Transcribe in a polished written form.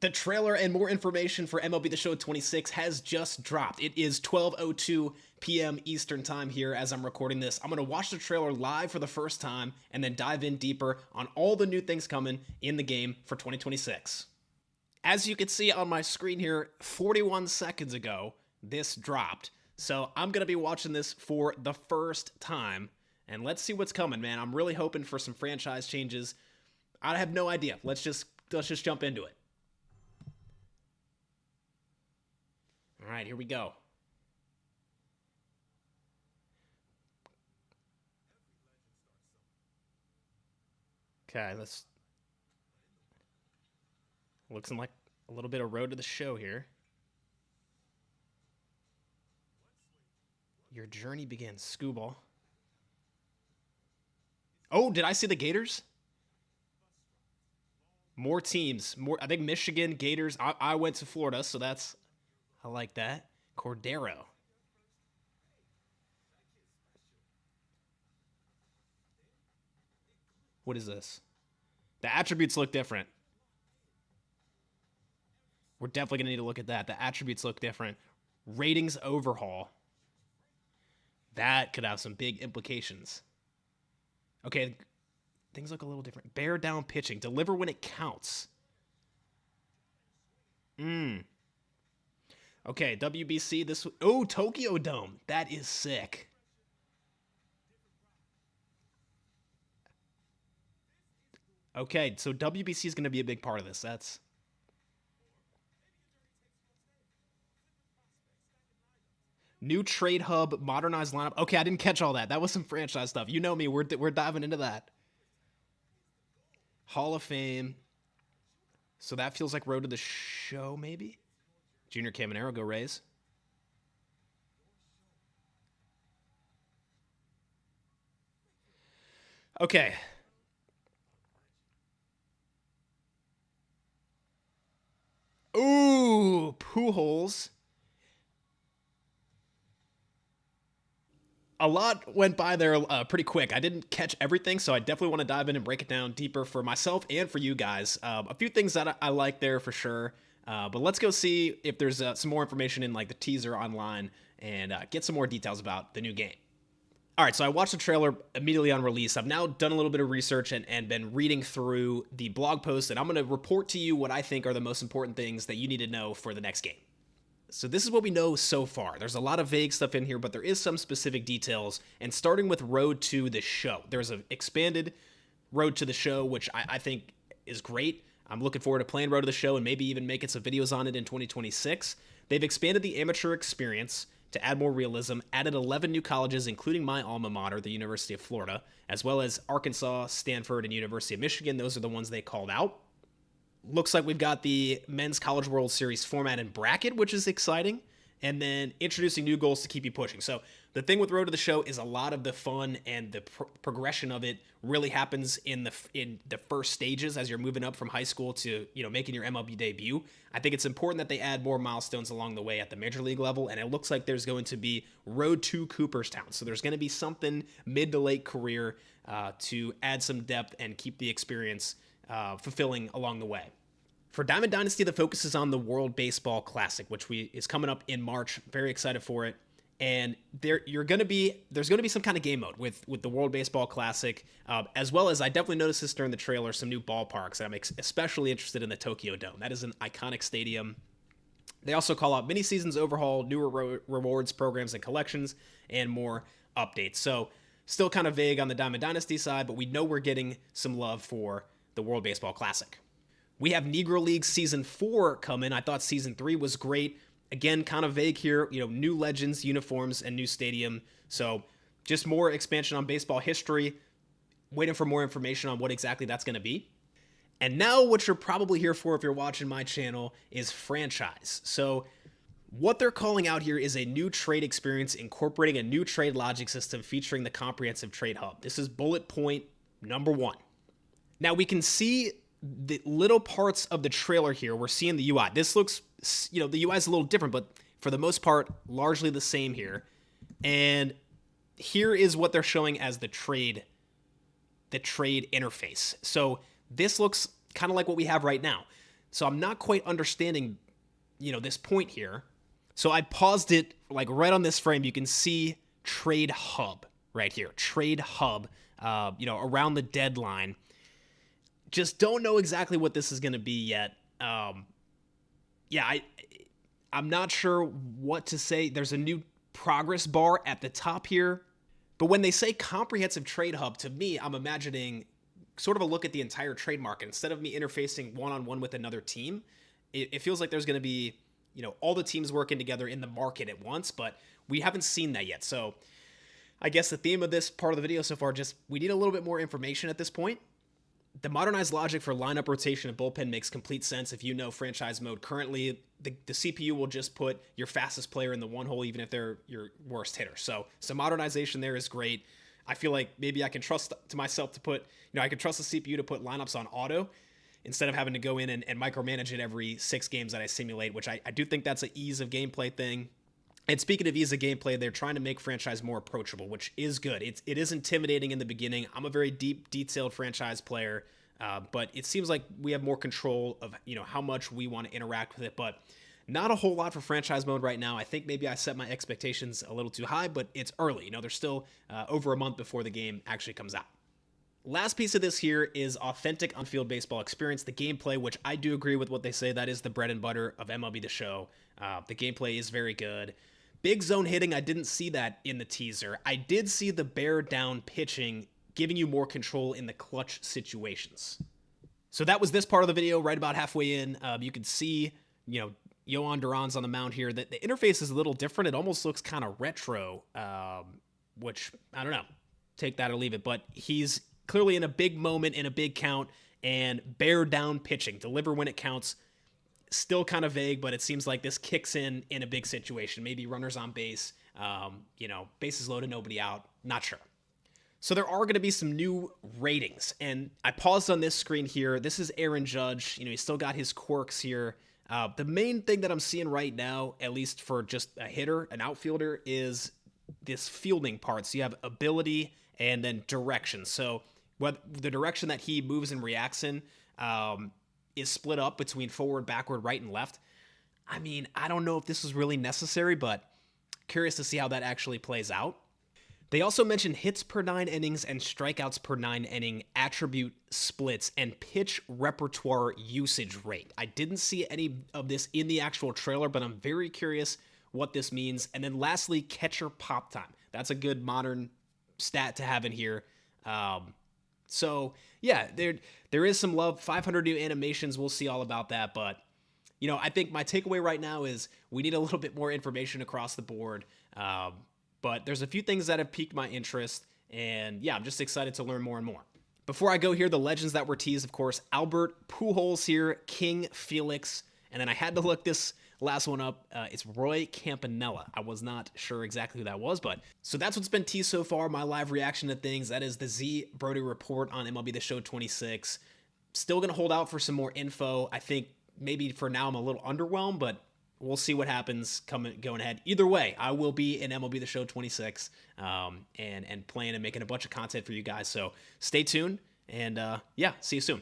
The trailer and more information for MLB the Show 26 has just dropped. It is 12:02 p.m. Eastern Time here as I'm recording this. I'm going to watch the trailer live for the first time and then dive in deeper on all the new things coming in the game for 2026. As you can see on my screen here, 41 seconds ago, this dropped. So I'm going to be watching this for the first time, and let's see what's coming, man. I'm really hoping for some franchise changes. I have no idea. Let's just jump into it. All right, here we go. Okay, looks like a little bit of road to the show here. Your journey begins, Scuba. Oh, did I see the Gators? More teams. More. I think Michigan, Gators. I went to Florida, so I like that. Cordero. What is this? The attributes look different. We're definitely going to need to look at that. The attributes look different. Ratings overhaul. That could have some big implications. Okay, things look a little different. Bear down pitching. Deliver when it counts. Okay, WBC. Oh, Tokyo Dome. That is sick. Okay, so WBC is going to be a big part of this. That's new trade hub, modernized lineup. Okay, I didn't catch all that. That was some franchise stuff. You know me. We're diving into that. Hall of Fame. So that feels like road to the show, maybe. Junior Caminero, go Rays. Okay. Ooh, Pujols. A lot went by there pretty quick. I didn't catch everything, so I definitely want to dive in and break it down deeper for myself and for you guys. A few things that I like there for sure. But let's go see if there's some more information in like the teaser online and get some more details about the new game. All right, so I watched the trailer immediately on release. I've now done a little bit of research and been reading through the blog post, and I'm going to report to you what I think are the most important things that you need to know for the next game. So this is what we know so far. There's a lot of vague stuff in here, but there is some specific details. And starting with Road to the Show, there's an expanded Road to the Show, which I think is great. I'm looking forward to playing Road to the Show and maybe even making some videos on it in 2026. They've expanded the amateur experience to add more realism, added 11 new colleges, including my alma mater, the University of Florida, as well as Arkansas, Stanford, and University of Michigan. Those are the ones they called out. Looks like we've got the Men's College World Series format and bracket, which is exciting. And then introducing new goals to keep you pushing. So the thing with Road to the Show is a lot of the fun and the progression of it really happens in the first stages as you're moving up from high school to making your MLB debut. I think it's important that they add more milestones along the way at the major league level, and it looks like there's going to be Road to Cooperstown. So there's going to be something mid to late career to add some depth and keep the experience fulfilling along the way. For Diamond Dynasty, the focus is on the World Baseball Classic, which is coming up in March. Very excited for it. And there's going to be some kind of game mode with the World Baseball Classic, as well as I definitely noticed this during the trailer, some new ballparks. And I'm especially interested in the Tokyo Dome. That is an iconic stadium. They also call out mini seasons overhaul, newer rewards programs and collections, and more updates. So still kind of vague on the Diamond Dynasty side, but we know we're getting some love for the World Baseball Classic. We have Negro League Season 4 coming. I thought Season 3 was great. Again, kind of vague here. New legends, uniforms, and new stadium. So just more expansion on baseball history. Waiting for more information on what exactly that's going to be. And now what you're probably here for if you're watching my channel is franchise. So what they're calling out here is a new trade experience incorporating a new trade logic system featuring the comprehensive trade hub. This is bullet point number 1. Now we can see the little parts of the trailer here. We're seeing the UI. This looks, the UI is a little different, but for the most part, largely the same here. And here is what they're showing as the trade interface. So this looks kind of like what we have right now. So I'm not quite understanding, this point here. So I paused it like right on this frame. You can see Trade Hub right here. Trade Hub, around the deadline. Just don't know exactly what this is going to be yet. I'm not sure what to say. There's a new progress bar at the top here. But when they say comprehensive trade hub, to me, I'm imagining sort of a look at the entire trade market. Instead of me interfacing one-on-one with another team, it feels like there's going to be, all the teams working together in the market at once, but we haven't seen that yet. So I guess the theme of this part of the video so far, just we need a little bit more information at this point. The modernized logic for lineup rotation and bullpen makes complete sense. If you know franchise mode currently, the CPU will just put your fastest player in the one hole, even if they're your worst hitter. So some modernization there is great. I feel like maybe I can trust to myself to put, I can trust the CPU to put lineups on auto instead of having to go in and micromanage it every 6 games that I simulate, which I do think that's an ease of gameplay thing. And speaking of ease of gameplay, they're trying to make franchise more approachable, which is good. It is intimidating in the beginning. I'm a very deep, detailed franchise player, but it seems like we have more control of how much we want to interact with it. But not a whole lot for franchise mode right now. I think maybe I set my expectations a little too high, but it's early. There's still over a month before the game actually comes out. Last piece of this here is authentic on-field baseball experience, the gameplay, which I do agree with what they say. That is the bread and butter of MLB The Show. The gameplay is very good. Big zone hitting, I didn't see that in the teaser. I did see the bear down pitching, giving you more control in the clutch situations. So that was this part of the video, right about halfway in. You can see, Yohan Duran's on the mound here. The interface is a little different. It almost looks kind of retro, which, I don't know. Take that or leave it. But he's clearly in a big moment, in a big count, and bear down pitching. Deliver when it counts. Still kind of vague, but it seems like this kicks in a big situation. Maybe runners on base, bases loaded, nobody out. Not sure. So there are going to be some new ratings, and I paused on this screen here. This is Aaron Judge. He's still got his quirks here. The main thing that I'm seeing right now, at least for just a hitter, an outfielder, is this fielding part. So you have ability and then direction. So the direction that he moves and reacts in, is split up between forward, backward, right, and left. I mean, I don't know if this is really necessary, but curious to see how that actually plays out. They also mentioned hits per 9 innings and strikeouts per 9 inning attribute splits and pitch repertoire usage rate. I didn't see any of this in the actual trailer, but I'm very curious what this means. And then lastly, catcher pop time. That's a good modern stat to have in here. So yeah, there is some love. 500 new animations. We'll see all about that. But, I think my takeaway right now is we need a little bit more information across the board. But there's a few things that have piqued my interest. And yeah, I'm just excited to learn more and more. Before I go here, the legends that were teased, of course, Albert Pujols here, King Felix. And then I had to look this last one up. It's Roy Campanella. I was not sure exactly who that was, but so that's what's been teased so far. My live reaction to things. That is the Z Brody report on MLB The Show 26. Still going to hold out for some more info. I think maybe for now I'm a little underwhelmed, but we'll see what happens going ahead. Either way, I will be in MLB The Show 26 and playing and making a bunch of content for you guys. So stay tuned and yeah, see you soon.